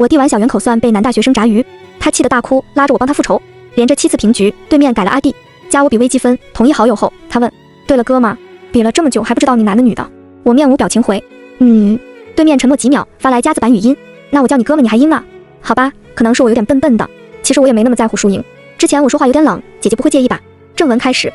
我递完小圆口算被男大学生炸鱼，他气得大哭，拉着我帮他复仇。连着7次平局，对面改了 ID， 加我比微积分，同意好友后，他问：对了哥们儿，比了这么久还不知道你男的女的？我面无表情回：对面沉默几秒，发来加字版语音：那我叫你哥们你还阴啊？好吧，可能是我有点笨笨的，其实我也没那么在乎输赢。之前我说话有点冷，姐姐不会介意吧？正文开始。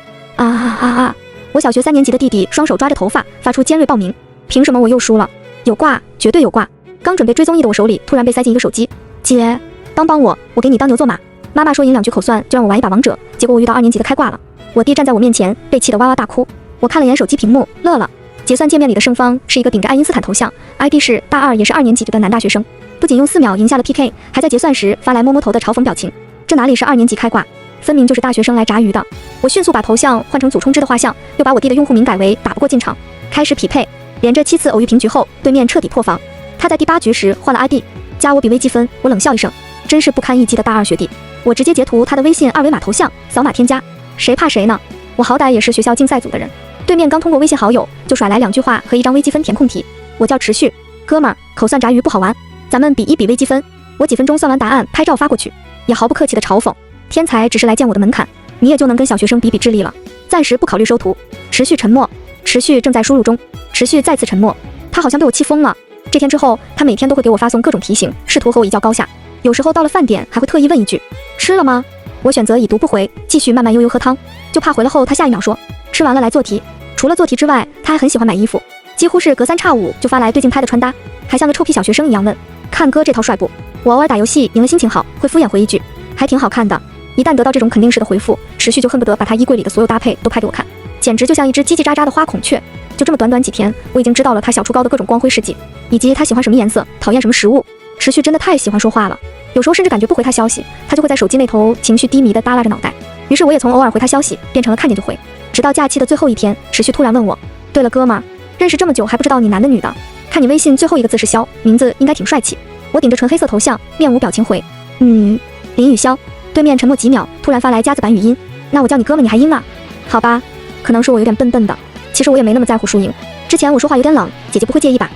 我小学3年级的弟弟双手抓着头发，发出尖锐报鸣。凭什么我又输了？有挂，绝对有挂。刚准备追综艺的我手里突然被塞进一个手机。姐，帮我，我给你当牛做马。妈妈说赢2局口算就让我玩一把王者，结果我遇到2年级的开挂了。我弟站在我面前，被气得哇哇大哭。我看了眼手机屏幕，乐了。结算界面里的胜方是一个顶着爱因斯坦头像 ，ID 是大2也是2年级的男大学生，不仅用4秒赢下了 PK， 还在结算时发来摸摸头的嘲讽表情。这哪里是2年级开挂，分明就是大学生来炸鱼的。我迅速把头像换成祖冲之的画像，又把我弟的用户名改为打不过进场，开始匹配。连着7次偶遇平局后，对面彻底破防。他在第8局时换了 ID， 加我比微积分，我冷笑一声，真是不堪一击的大2学弟。我直接截图他的微信2维码头像，扫码添加。谁怕谁呢？我好歹也是学校竞赛组的人。对面刚通过微信好友，就甩来2句话和一张微积分填空题。我叫持续，哥们儿，口算炸鱼不好玩，咱们比一比微积分。我几分钟算完答案，拍照发过去，也毫不客气的嘲讽：天才只是来见我的门槛，你也就能跟小学生比比智力了。暂时不考虑收徒。持续沉默，持续正在输入中，持续再次沉默。他好像被我气疯了。这天之后，他每天都会给我发送各种提醒，试图和我一较高下。有时候到了饭点，还会特意问一句：吃了吗？我选择已读不回，继续慢慢悠悠喝汤，就怕回了后他下一秒说：吃完了来做题。除了做题之外，他还很喜欢买衣服，几乎是隔3差5就发来最近拍的穿搭，还像个臭屁小学生一样问：看哥这套帅不？我偶尔打游戏赢了心情好，会敷衍回一句：还挺好看的。一旦得到这种肯定式的回复，持续就恨不得把他衣柜里的所有搭配都拍给我看，简直就像一只叽叽喳喳的花孔雀。就这么短短几天，我已经知道了他小初高的各种光辉事迹，以及他喜欢什么颜色，讨厌什么食物。持续真的太喜欢说话了，有时候甚至感觉不回他消息，他就会在手机那头情绪低迷的耷拉着脑袋。于是我也从偶尔回他消息变成了看见就回。直到假期的最后一天，持续突然问我：对了哥们儿，认识这么久还不知道你男的女的？看你微信最后一个字是肖，名字应该挺帅气。我顶着纯黑色头像，面无表情回：林雨潇。对面沉默几秒，突然发来加字版语音：那我叫你哥们你还阴啊？好吧，可能是我有点笨笨的，其实我也没那么在乎输赢。之前我说话有点冷，姐姐不会介意吧？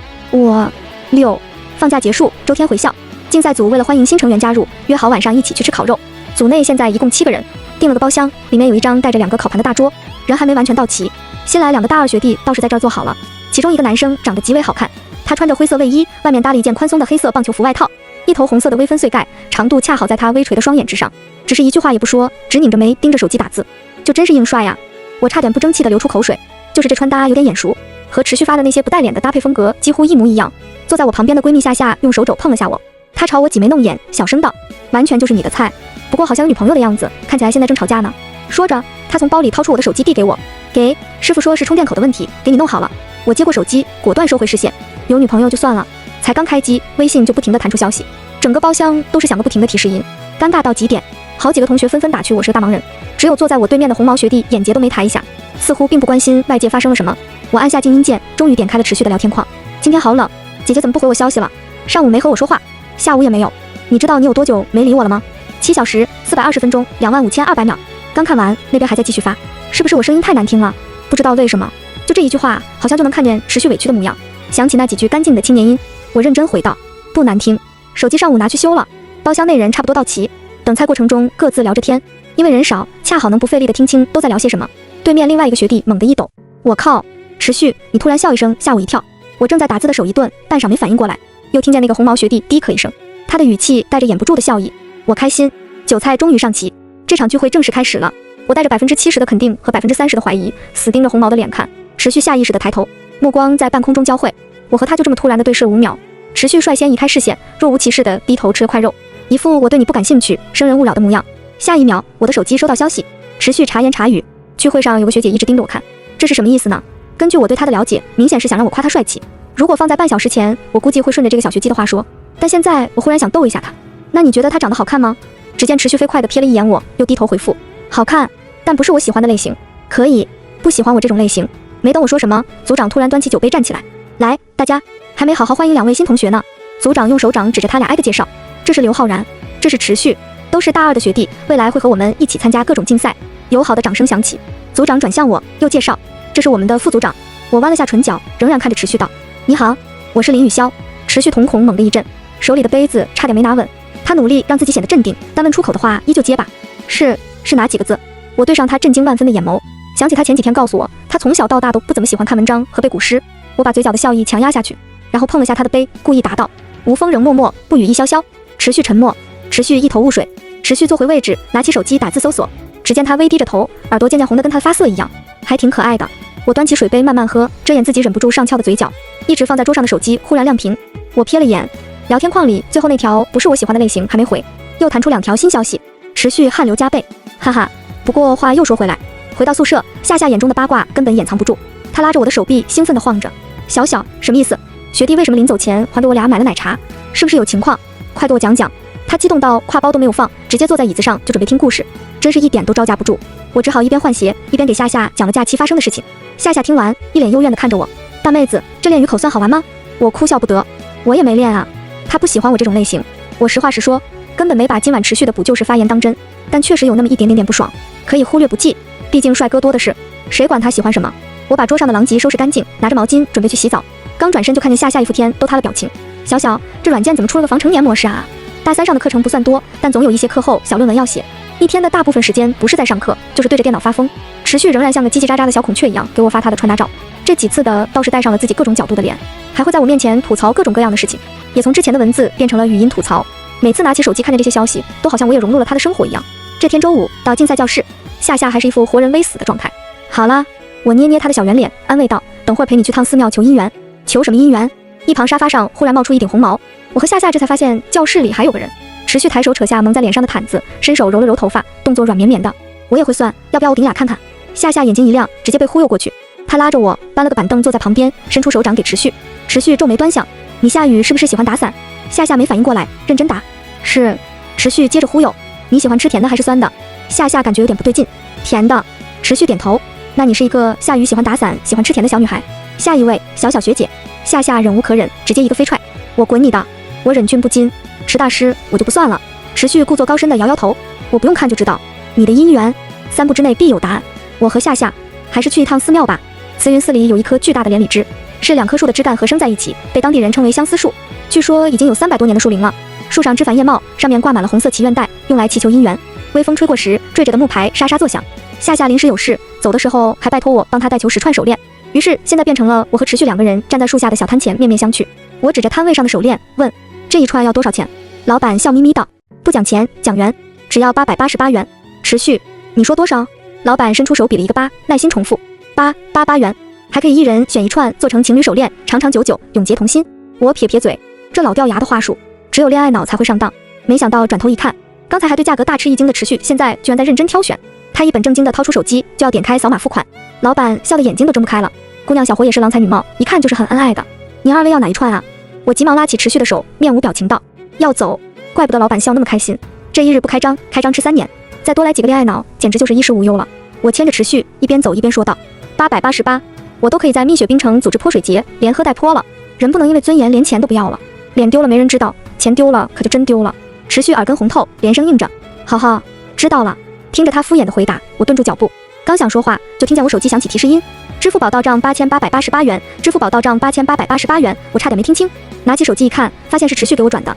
放假结束，周天回校。竞赛组为了欢迎新成员加入，约好晚上一起去吃烤肉。组内现在一共7个人，订了个包厢，里面有一张带着2个烤盘的大桌，人还没完全到齐。新来2个大2学弟倒是在这儿坐好了，其中一个男生长得极为好看，他穿着灰色卫衣，外面搭了一件宽松的黑色棒球服外套，一头红色的微分碎盖，长度恰好在他微垂的双眼之上，只是一句话也不说，只拧着眉盯着手机打字，就真是硬帅呀！我差点不争气的流出口水，就是这穿搭有点眼熟，和持续发的那些不带脸的搭配风格几乎一模一样。坐在我旁边的闺蜜夏夏用手肘碰了下我，她朝我挤眉弄眼，小声道：完全就是你的菜，不过好像有女朋友的样子，看起来现在正吵架呢。说着，她从包里掏出我的手机递给我：给师傅说是充电口的问题，给你弄好了。我接过手机，果断收回视线，有女朋友就算了，才刚开机，微信就不停地弹出消息，整个包厢都是响个不停的提示音，尴尬到极点。好几个同学纷纷打趣我是个大忙人，只有坐在我对面的红毛学弟眼睫都没抬一下，似乎并不关心外界发生了什么。我按下静音键，终于点开了持续的聊天框。今天好冷，姐姐怎么不回我消息了？上午没和我说话，下午也没有。你知道你有多久没理我了吗？7小时420分钟25200秒。刚看完，那边还在继续发，是不是我声音太难听了？不知道为什么，就这一句话，好像就能看见持续委屈的模样。想起那几句干净的青年音，我认真回道：不难听。手机上午拿去修了。包厢内人差不多到齐，等菜过程中各自聊着天，因为人少，恰好能不费力的听清都在聊些什么。对面另外一个学弟猛地一抖，我靠！持续，你突然笑一声，吓我一跳。我正在打字的手一顿，半晌没反应过来，又听见那个红毛学弟低咳一声，他的语气带着掩不住的笑意。我开心，韭菜终于上齐，这场聚会正式开始了。我带着70%的肯定和30%的怀疑，死盯着红毛的脸看，持续下意识的抬头，目光在半空中交汇。我和他就这么突然的对视了5秒，持续率先移开视线，若无其事的低头吃了块肉，一副我对你不感兴趣，生人勿扰的模样。下一秒，我的手机收到消息，持续察言察语，聚会上有个学姐一直盯着我看，这是什么意思呢？根据我对她的了解，明显是想让我夸她帅气。如果放在半小时前，我估计会顺着这个小学鸡的话说，但现在我忽然想逗一下她。那你觉得她长得好看吗？只见持续飞快地瞥了一眼我，又低头回复：好看，但不是我喜欢的类型。可以不喜欢我这种类型。没等我说什么，组长突然端起酒杯站起来，来，大家还没好好欢迎2位新同学呢。组长用手掌指着他俩挨个介绍，这是刘浩然，这是持续，都是大2的学弟，未来会和我们一起参加各种竞赛。友好的掌声响起，组长转向我，又介绍，这是我们的副组长。我弯了下唇角，仍然看着持续道：你好，我是林雨潇。持续瞳孔猛地一震，手里的杯子差点没拿稳。他努力让自己显得镇定，但问出口的话依旧结巴。是哪几个字？我对上他震惊万分的眼眸，想起他前几天告诉我，他从小到大都不怎么喜欢看文章和背古诗。我把嘴角的笑意强压下去，然后碰了下他的杯，故意答道：吴风仍默默，不语亦潇潇。持续沉默，持续一头雾水，持续坐回位置，拿起手机打字搜索。只见他微低着头，耳朵渐渐红得跟他的发色一样，还挺可爱的。我端起水杯慢慢喝，遮掩自己忍不住上翘的嘴角。一直放在桌上的手机忽然亮屏，我瞥了眼，聊天框里最后那条不是我喜欢的类型还没回，又弹出2条新消息，持续汗流浃背，哈哈。不过话又说回来，回到宿舍，夏夏眼中的八卦根本掩藏不住，他拉着我的手臂兴奋地晃着。小小，什么意思？学弟为什么临走前还给我俩买了奶茶？是不是有情况？快给我讲讲。他激动到挎包都没有放，直接坐在椅子上就准备听故事，真是一点都招架不住。我只好一边换鞋一边给夏夏讲了假期发生的事情。夏夏听完一脸幽怨地看着我，大妹子，这练语口算好玩吗？我哭笑不得，我也没练啊。他不喜欢我这种类型，我实话实说，根本没把今晚持续的补救式发言当真，但确实有那么一点点不爽，可以忽略不计，毕竟帅哥多的是，谁管他喜欢什么。我把桌上的狼藉收拾干净，拿着毛巾准备去洗澡，刚转身就看见夏夏一副天都塌的表情。小小，这软件怎么出了个防成年模式啊？大3上的课程不算多，但总有一些课后小论文要写，一天的大部分时间不是在上课，就是对着电脑发疯。持续仍然像个叽叽喳喳的小孔雀一样给我发他的穿搭照，这几次的倒是带上了自己各种角度的脸，还会在我面前吐槽各种各样的事情，也从之前的文字变成了语音吐槽。每次拿起手机看见这些消息，都好像我也融入了他的生活一样。这天周五到竞赛教室，夏夏还是一副活人微死的状态。好啦，我捏捏他的小圆脸，安慰道：等会儿陪你去趟寺庙求姻缘。求什么姻缘？一旁沙发上忽然冒出一顶红毛，我和夏夏这才发现教室里还有个人。持续抬手扯下蒙在脸上的毯子，伸手揉了揉头发，动作软绵绵的。我也会算，要不要我顶俩看看？夏夏眼睛一亮，直接被忽悠过去。他拉着我搬了个板凳坐在旁边，伸出手掌给持续。持续皱眉端详，你下雨是不是喜欢打伞？夏夏没反应过来，认真答：是。持续接着忽悠，你喜欢吃甜的还是酸的？夏夏感觉有点不对劲，甜的。持续点头，那你是一个下雨喜欢打伞喜欢吃甜的小女孩。下一位小小学姐。夏夏忍无可忍，直接一个飞踹，我滚你的！我忍俊不禁，池大师我就不算了。持续故作高深的摇摇头，我不用看就知道，你的姻缘3步之内必有答案。我和夏夏还是去一趟寺庙吧。慈云寺里有一棵巨大的连理枝，是2棵树的枝干合生在一起，被当地人称为相思树，据说已经有300多年的树龄了。树上枝繁叶茂，上面挂满了红色祈愿带，用来祈求姻缘。微风吹过时，坠着的木牌沙沙作响。夏夏临时有事走的时候，还拜托我帮他带球10串手链。于是现在变成了我和持续2个人站在树下的小摊前面面相觑。我指着摊位上的手链问：这一串要多少钱？老板笑眯眯道：不讲钱，讲元，只要888元。持续，你说多少？老板伸出手比了一个8，耐心重复：888元，还可以一人选1串做成情侣手链，长长久久，永结同心。我撇撇嘴，这老掉牙的话术，只有恋爱脑才会上当。没想到转头一看，刚才还对价格大吃一惊的持续，现在居然在认真挑选。他一本正经地掏出手机，就要点开扫码付款。老板笑得眼睛都睁不开了。姑娘小伙也是郎才女貌，一看就是很恩爱的。您2位要哪一串啊？我急忙拉起持续的手，面无表情道：要走。怪不得老板笑那么开心，这一日不开张，开张吃3年，再多来几个恋爱脑，简直就是衣食无忧了。我牵着持续一边走一边说道：888，我都可以在蜜雪冰城组织泼水节，连喝带泼了。人不能因为尊严连钱都不要了，脸丢了没人知道，钱丢了可就真丢了。持续耳根红透，连声应着：好好，知道了。听着他敷衍的回答，我顿住脚步，刚想说话，就听见我手机响起提示音：支付宝到账8888元，支付宝到账8888元。我差点没听清，拿起手机一看，发现是持续给我转的。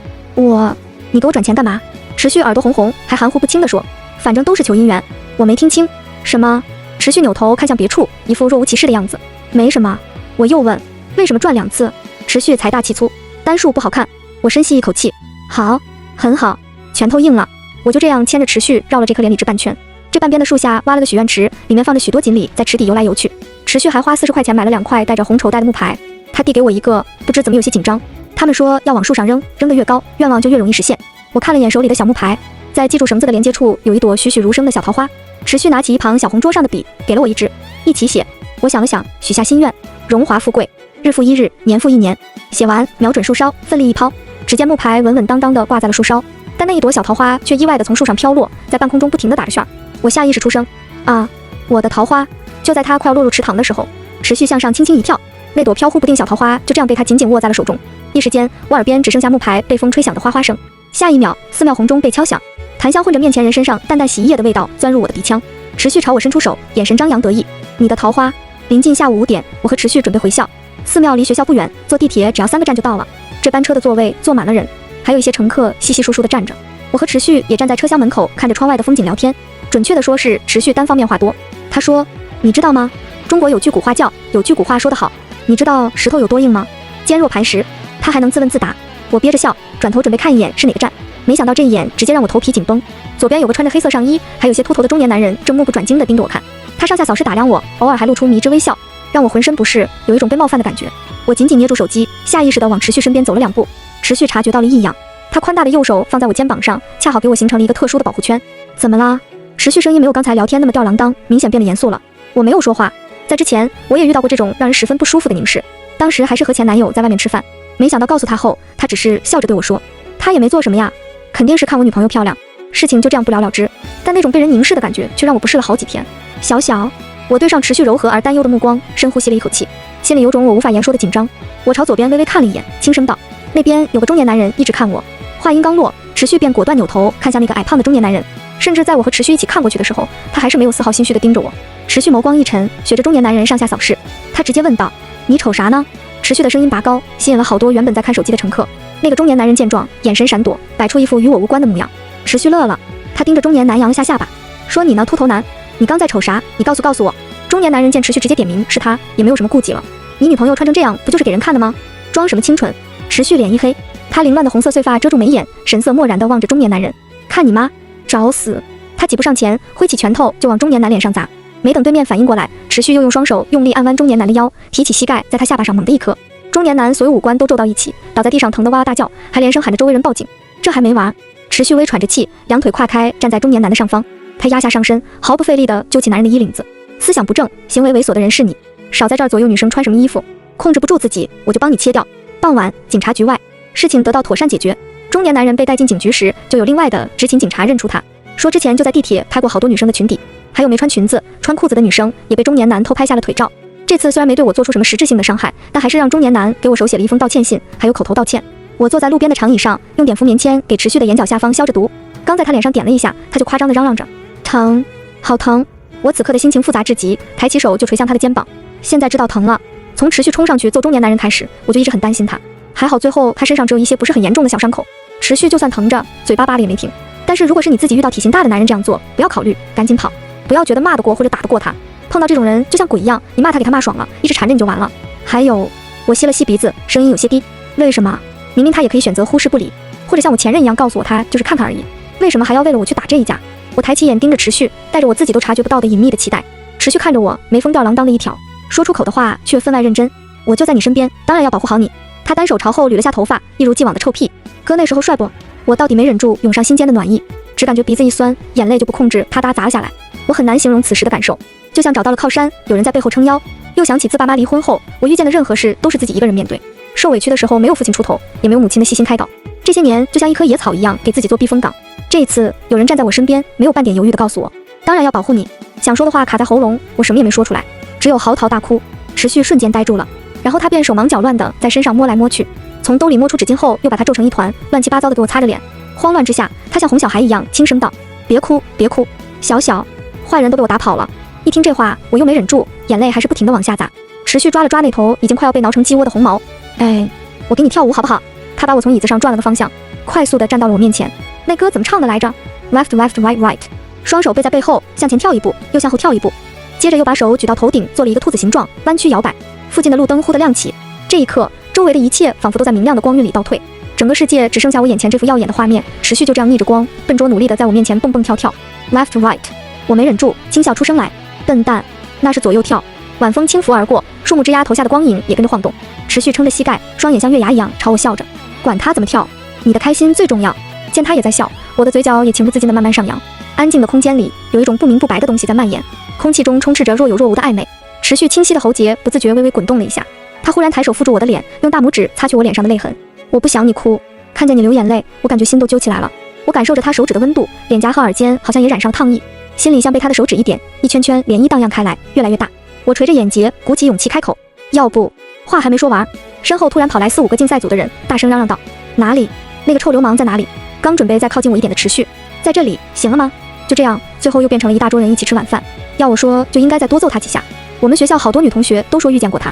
你给我转钱干嘛？持续耳朵红红，还含糊不清地说：反正都是求姻缘。我没听清什么。持续扭头看向别处，一副若无其事的样子。没什么。我又问：为什么转2次？持续财大气粗，单数不好看。我深吸一口气，好，很好，拳头硬了。我就这样牵着持续绕了这棵连理枝半圈。这半边的树下挖了个许愿池，里面放着许多锦鲤，在池底游来游去。持续还花40块钱买了2块带着红绸带的木牌。他递给我一个，不知怎么有些紧张。他们说要往树上扔，扔得越高，愿望就越容易实现。我看了眼手里的小木牌，在系住绳子的连接处有一朵栩栩如生的小桃花。持续拿起一旁小红桌上的笔，给了我一支，一起写。我想了想，许下心愿：荣华富贵，日复一日，年复一年。写完，瞄准树梢，奋力一抛，只见木牌稳稳当当地挂在了树梢，但那一朵小桃花却意外地从树上飘落，在半空中不停地打着旋儿。我下意识出声：啊，我的桃花！就在它快要落入池塘的时候，持续向上轻轻一跳，那朵飘忽不定小桃花就这样被他紧紧握在了手中。一时间，我耳边只剩下木牌被风吹响的哗哗声。下一秒，寺庙红钟被敲响，檀香混着面前人身上淡淡洗衣液的味道钻入我的鼻腔。持续朝我伸出手，眼神张扬得意：你的桃花！临近下午5点，我和持续准备回校。寺庙离学校不远，坐地铁只要3个站就到了。这班车的座位坐满了人，还有一些乘客稀稀疏疏地站着。我和持续也站在车厢门口，看着窗外的风景聊天。准确的说是持续单方面话多。他说：“你知道吗？中国有句古话叫，有句古话说得好，你知道石头有多硬吗？坚若磐石。”他还能自问自答。我憋着笑，转头准备看一眼是哪个站，没想到这一眼直接让我头皮紧绷。左边有个穿着黑色上衣，还有些秃头的中年男人，正目不转睛地盯着我看。他上下扫视打量我，偶尔还露出迷之微笑，让我浑身不适，有一种被冒犯的感觉。我紧紧捏住手机，下意识地往持续身边走了2步。持续察觉到了异样，他宽大的右手放在我肩膀上，恰好给我形成了一个特殊的保护圈。怎么啦？持续声音没有刚才聊天那么吊郎当，明显变得严肃了。我没有说话。在之前我也遇到过这种让人十分不舒服的凝视，当时还是和前男友在外面吃饭，没想到告诉他后，他只是笑着对我说，他也没做什么呀，肯定是看我女朋友漂亮。事情就这样不了了之，但那种被人凝视的感觉却让我不适了好几天。小小，我对上持续柔和而担忧的目光，深呼吸了一口气，心里有种我无法言说的紧张。我朝左边微微看了一眼，轻声道，那边有个中年男人一直看我。话音刚落，持续便果断扭头看向那个矮胖的中年男人，甚至在我和持续一起看过去的时候，他还是没有丝毫心虚地盯着我。持续眸光一沉，学着中年男人上下扫视，他直接问道，你瞅啥呢？持续的声音拔高，吸引了好多原本在看手机的乘客。那个中年男人见状，眼神闪躲，摆出一副与我无关的模样。持续乐了，他盯着中年男扬了下下巴，说，你呢，秃头男，你刚在瞅啥？你告诉我。中年男人见持续直接点名是他，也没有什么顾忌了。你女朋友穿成这样，不就是给人看的吗？装什么清纯？持续脸一黑，他凌乱的红色碎发遮住眉眼，神色漠然地望着中年男人。看你妈，找死！他几步上前，挥起拳头就往中年男脸上砸。没等对面反应过来，持续又用双手用力按弯中年男的腰，提起膝盖在他下巴上猛地一磕。中年男所有五官都皱到一起，倒在地上疼得哇哇大叫，还连声喊着周围人报警。这还没完，持续微喘着气，两腿跨开站在中年男的上方，他压下上身，毫不费力地揪起男人的衣领子。思想不正、行为猥琐的人是你，少在这儿左右女生穿什么衣服，控制不住自己，我就帮你切掉。傍晚，警察局外，事情得到妥善解决。中年男人被带进警局时，就有另外的执勤警察认出他，说之前就在地铁拍过好多女生的裙底，还有没穿裙子、穿裤子的女生也被中年男偷拍下了腿照。这次虽然没对我做出什么实质性的伤害，但还是让中年男给我手写了一封道歉信，还有口头道歉。我坐在路边的长椅上，用碘伏棉签给持续的眼角下方消着毒。刚在他脸上点了一下，他就夸张地嚷嚷着，疼，好疼。我此刻的心情复杂至极，抬起手就捶向他的肩膀。现在知道疼了。从持续冲上去揍中年男人开始，我就一直很担心他，还好最后他身上只有一些不是很严重的小伤口。持续就算疼着，嘴巴巴的也没停。但是如果是你自己遇到体型大的男人这样做，不要考虑，赶紧跑，不要觉得骂得过或者打得过他。碰到这种人就像鬼一样，你骂他给他骂爽了，一直缠着你就完了。还有，我吸了吸鼻子，声音有些低。为什么？明明他也可以选择忽视不理，或者像我前任一样告诉我他就是看看而已，为什么还要为了我去打这一架？我抬起眼盯着持续，带着我自己都察觉不到的隐秘的期待。持续看着我，眉峰吊郎当的一挑，说出口的话却分外认真。我就在你身边，当然要保护好你。他单手朝后捋了下头发，一如既往的臭屁。哥那时候帅不？我到底没忍住涌上心间的暖意，只感觉鼻子一酸，眼泪就不控制啪嗒砸了下来。我很难形容此时的感受，就像找到了靠山，有人在背后撑腰。又想起自爸妈离婚后，我遇见的任何事都是自己一个人面对。受委屈的时候没有父亲出头，也没有母亲的细心开导。这些年就像一棵野草一样给自己做避风港。这一次有人站在我身边，没有半点犹豫地告诉我，当然要保护你。想说的话卡在喉咙，我什么也没说出来，只有嚎啕大哭。持续瞬间呆住了，然后他便手忙脚乱地在身上摸来摸去，从兜里摸出纸巾后又把它皱成一团，乱七八糟地给我擦着脸。慌乱之下，他像哄小孩一样轻声道，别哭别哭，小小，坏人都被我打跑了。一听这话，我又没忍住，眼泪还是不停地往下砸。持续抓了抓那头已经快要被挠成鸡窝的红毛，哎，我给你跳舞好不好？他把我从椅子上转了个方向，快速地站到了我面前。那歌怎么唱的来着？ Left left right right， 双手背在背后，向前跳一步，又向后跳一步，接着又把手举到头顶，做了一个兔子形状，弯曲摇摆。附近的路灯忽地亮起，这一刻，周围的一切仿佛都在明亮的光晕里倒退，整个世界只剩下我眼前这幅耀眼的画面，持续就这样逆着光，笨拙努力地在我面前蹦蹦跳跳。Left right， 我没忍住，惊笑出声来，笨蛋，那是左右跳。晚风轻拂而过，树木枝桠投下的光影也跟着晃动。持续撑着膝盖，双眼像月牙一样朝我笑着，管他怎么跳，你的开心最重要。见他也在笑，我的嘴角也情不自禁地慢慢上扬。安静的空间里有一种不明不白的东西在蔓延，空气中充斥着若有若无的暧昧。持续清晰的喉结不自觉微微滚动了一下，他忽然抬手扶住我的脸，用大拇指擦去我脸上的泪痕。我不想你哭，看见你流眼泪，我感觉心都揪起来了。我感受着他手指的温度，脸颊和耳尖好像也染上烫意，心里像被他的手指一点，一圈圈涟漪荡漾开来，越来越大。我垂着眼睫，鼓起勇气开口，要不……话还没说完，身后突然跑来4、5个竞赛组的人，大声嚷嚷道，哪里？那个臭流氓在哪里？刚准备再靠近我一点的持续，在这里，行了吗？就这样，最后又变成了一大桌人一起吃晚饭。要我说，就应该再多揍他几下。我们学校好多女同学都说遇见过他。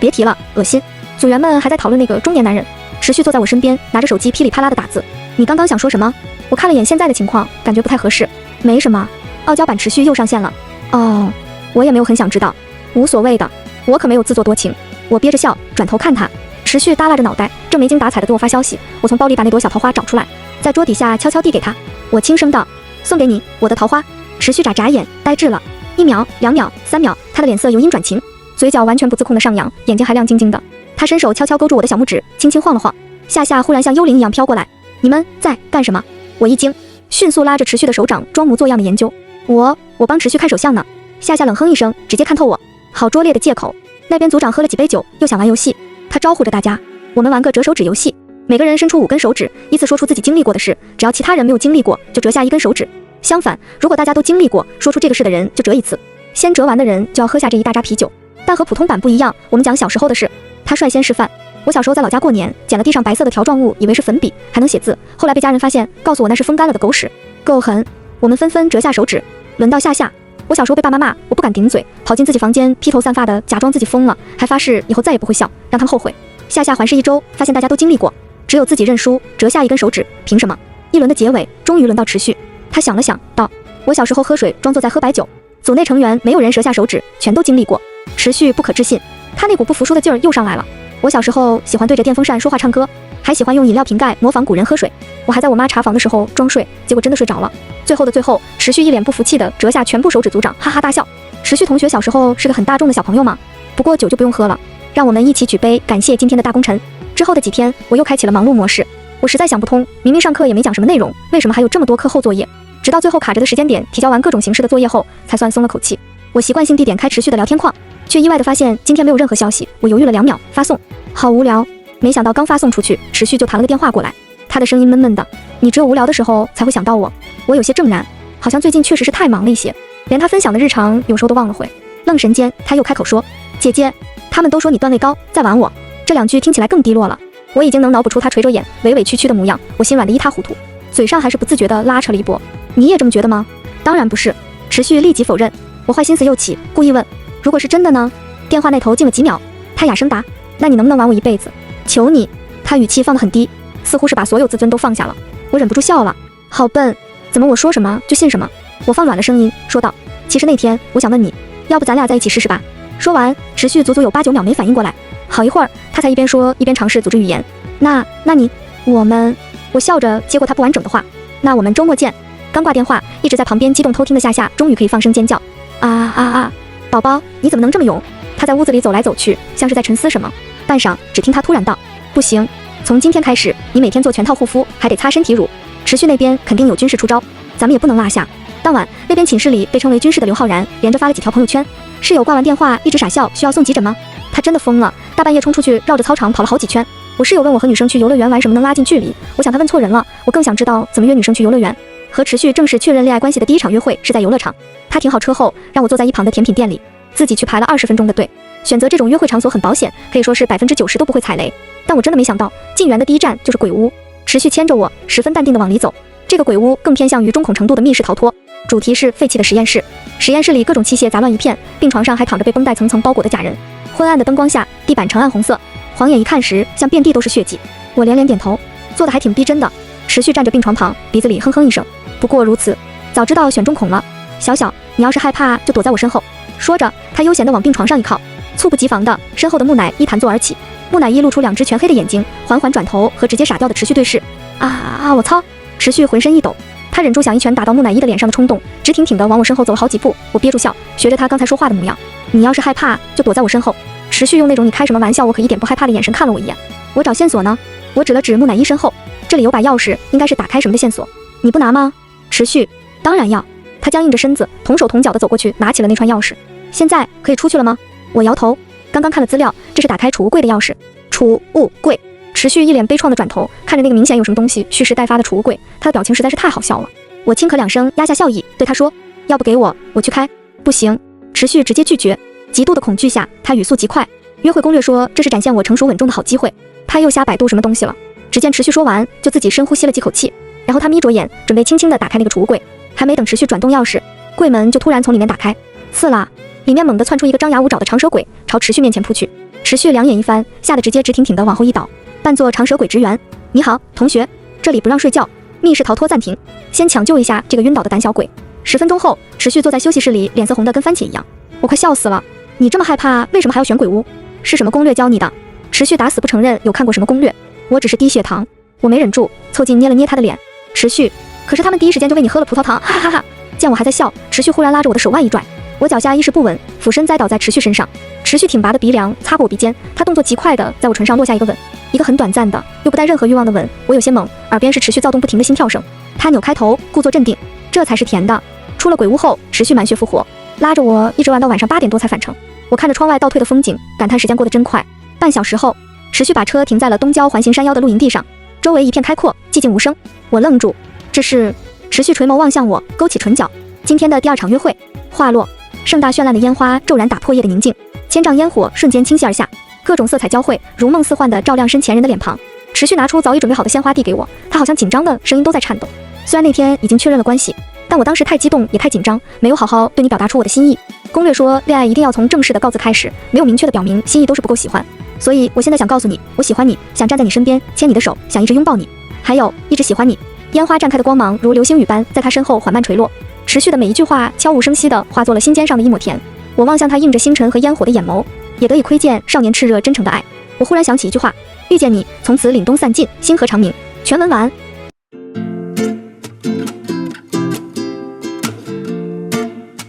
别提了，恶心。组员们还在讨论那个中年男人，持持续坐在我身边，拿着手机噼里啪啦的打字。你刚刚想说什么？我看了眼现在的情况，感觉不太合适。没什么，傲娇版持续又上线了。哦，我也没有很想知道，无所谓的，我可没有自作多情。我憋着笑，转头看他，持续耷拉着脑袋，正没精打采的给我发消息。我从包里把那朵小桃花找出来，在桌底下悄悄递给他。我轻声道：“送给你，我的桃花。”持续眨眨眼，呆滞了1秒、2秒、3秒，他的脸色由阴转晴，嘴角完全不自控的上扬，眼睛还亮晶晶的。他伸手悄悄勾住我的小拇指，轻轻晃了晃，夏夏忽然像幽灵一样飘过来。你们在干什么？我一惊，迅速拉着持续的手掌，装模作样的研究。我帮持续看手相呢。夏夏冷哼一声，直接看透我，好拙劣的借口。那边组长喝了几杯酒，又想玩游戏，他招呼着大家，我们玩个折手指游戏，每个人伸出5根手指，依次说出自己经历过的事，只要其他人没有经历过，就折下1根手指。相反，如果大家都经历过，说出这个事的人就折1次。先折完的人就要喝下这一大扎啤酒。但和普通版不一样，我们讲小时候的事。他率先示范。我小时候在老家过年，捡了地上白色的条状物，以为是粉笔，还能写字。后来被家人发现，告诉我那是风干了的狗屎，够狠。我们纷纷折下手指。轮到夏夏，我小时候被爸妈骂，我不敢顶嘴，跑进自己房间，披头散发的假装自己疯了，还发誓以后再也不会笑，让他们后悔。夏夏环视一周，发现大家都经历过，只有自己认输，折下1根手指，凭什么？一轮的结尾，终于轮到持续。他想了想，道：“我小时候喝水，装作在喝白酒。组内成员没有人折下手指，全都经历过。”持续不可置信，他那股不服输的劲儿又上来了。我小时候喜欢对着电风扇说话唱歌，还喜欢用饮料瓶盖模仿古人喝水。我还在我妈茶房的时候装睡，结果真的睡着了。最后的最后，持续一脸不服气的折下全部手指，组长哈哈大笑。持续同学小时候是个很大众的小朋友嘛，不过酒就不用喝了，让我们一起举杯感谢今天的大功臣。之后的几天，我又开启了忙碌模式。我实在想不通，明明上课也没讲什么内容，为什么还有这么多课后作业？直到最后卡着的时间点，提交完各种形式的作业后，才算松了口气。我习惯性地点开持续的聊天框，却意外地发现今天没有任何消息。我犹豫了2秒，发送，好无聊。没想到刚发送出去，持续就弹了个电话过来，他的声音闷闷的：“你只有无聊的时候才会想到我。”我有些怔然，好像最近确实是太忙了一些，连他分享的日常有时候都忘了回。愣神间，他又开口说：“姐姐，他们都说你段位高，在玩我。”这2句听起来更低落了。我已经能脑补出他垂着眼，委委屈屈的模样，我心软得一塌糊涂，嘴上还是不自觉地拉扯了一波。你也这么觉得吗？当然不是。持续立即否认。我坏心思又起，故意问：“如果是真的呢？”电话那头静了几秒，他哑声答：“那你能不能玩我一辈子？求你。”他语气放得很低，似乎是把所有自尊都放下了。我忍不住笑了，好笨，怎么我说什么就信什么？我放软了声音说道：“其实那天我想问你，要不咱俩在一起试试吧？”说完，持续足足有8、9秒没反应过来，好一会儿他才一边说一边尝试组织语言：“那你我们……”我笑着接过他不完整的话：“那我们周末见。”刚挂电话，一直在旁边激动偷听的夏夏终于可以放声尖叫：“啊！宝宝，你怎么能这么勇？”他在屋子里走来走去，像是在沉思什么。半晌，只听他突然道：“不行，从今天开始，你每天做全套护肤，还得擦身体乳。持续那边肯定有军事出招，咱们也不能落下。”当晚，那边寝室里被称为军事的刘浩然连着发了几条朋友圈。室友挂完电话一直傻笑，需要送急诊吗？他真的疯了，大半夜冲出去绕着操场跑了好几圈。我室友问我和女生去游乐园玩什么能拉近距离，我想他问错人了，我更想知道怎么约女生去游乐园。和持续正式确认恋爱关系的第一场约会是在游乐场，他停好车后让我坐在一旁的甜品店里，自己去排了20分钟的队。选择这种约会场所很保险，可以说是90%都不会踩雷。但我真的没想到，进园的第一站就是鬼屋。持续牵着我，十分淡定地往里走。这个鬼屋更偏向于中恐程度的密室逃脱，主题是废弃的实验室。实验室里各种器械杂乱一片，病床上还躺着被绷带层层包裹的假人。昏暗的灯光下，地板呈暗红色，晃眼一看时，像遍地都是血迹。我连连点头，做得还挺逼真的。持续站着病床旁，鼻子里哼哼一声，不过如此，早知道选中恐了。小小，你要是害怕，就躲在我身后。说着，他悠闲地往病床上一靠，猝不及防的，身后的木乃伊弹坐而起。木乃伊露出2只全黑的眼睛，缓缓转头和直接傻掉的持续对视。我操！持续浑身一抖，他忍住想一拳打到木乃伊的脸上的冲动，直挺挺地往我身后走了好几步。我憋住笑，学着他刚才说话的模样。你要是害怕，就躲在我身后。持续用那种你开什么玩笑我可一点不害怕的眼神看了我一眼。我找线索呢？我指了指木乃伊身后，这里有把钥匙，应该是打开什么的线索。你不拿吗？持续，当然要。他僵硬着身子，同手同脚地走过去，拿起了那串钥匙。现在可以出去了吗？我摇头。刚刚看了资料，这是打开储物柜的钥匙。储物柜。持续一脸悲怆地转头看着那个明显有什么东西蓄势待发的储物柜，他的表情实在是太好笑了。我轻咳2声，压下笑意，对他说：“要不给我去开。”不行。持续直接拒绝。极度的恐惧下，他语速极快。约会攻略说这是展现我成熟稳重的好机会。他又瞎百度什么东西了。只见持续说完，就自己深呼吸了几口气，然后他眯着眼，准备轻轻地打开那个储物柜。还没等持续转动钥匙，柜门就突然从里面打开，刺啦！里面猛地窜出一个张牙舞爪的长蛇鬼，朝持续面前扑去。持续两眼一翻，吓得直接直挺挺地往后一倒。扮作长舌鬼职员。你好，同学，这里不让睡觉，密室逃脱暂停，先抢救一下这个晕倒的胆小鬼。10分钟后，持续坐在休息室里，脸色红的跟番茄一样。我快笑死了！你这么害怕，为什么还要选鬼屋？是什么攻略教你的？持续打死不承认有看过什么攻略。我只是低血糖。我没忍住，凑近捏了捏他的脸。持续，可是他们第一时间就为你喝了葡萄糖，哈哈哈！见我还在笑，持续忽然拉着我的手腕一拽，我脚下意识不稳，俯身栽倒在持续身上。持续挺拔的鼻梁擦过我鼻尖，他动作极快的在我唇上落下一个吻，一个很短暂的，又不带任何欲望的吻。我有些懵，耳边是持续躁动不停的心跳声。他扭开头，故作镇定，这才是甜的。出了鬼屋后，持续满血复活，拉着我一直玩到晚上8点多才返程。我看着窗外倒退的风景，感叹时间过得真快。半小时后，持续把车停在了东郊环形山腰的露营地上，周围一片开阔，寂静无声。我愣住，这是？持续垂眸望向我，勾起唇角。今天的第2场约会。话落，盛大绚烂的烟花骤然打破夜的宁静，千丈烟火瞬间倾泻而下，各种色彩交汇，如梦似幻地照亮身前人的脸庞。持续拿出早已准备好的鲜花递给我，他好像紧张的声音都在颤抖。虽然那天已经确认了关系，但我当时太激动也太紧张，没有好好对你表达出我的心意。攻略说恋爱一定要从正式的告知开始，没有明确的表明心意都是不够喜欢。所以我现在想告诉你，我喜欢你，想站在你身边，牵你的手，想一直拥抱你，还有一直喜欢你。烟花绽开的光芒如流星雨般在他身后缓慢垂落，持续的每一句话悄无声息地化作了心尖上的一抹甜。我望向他映着星辰和烟火的眼眸，也得以窥见少年炽热真诚的爱。我忽然想起一句话，遇见你，从此凛冬散尽，星河长明。全文完。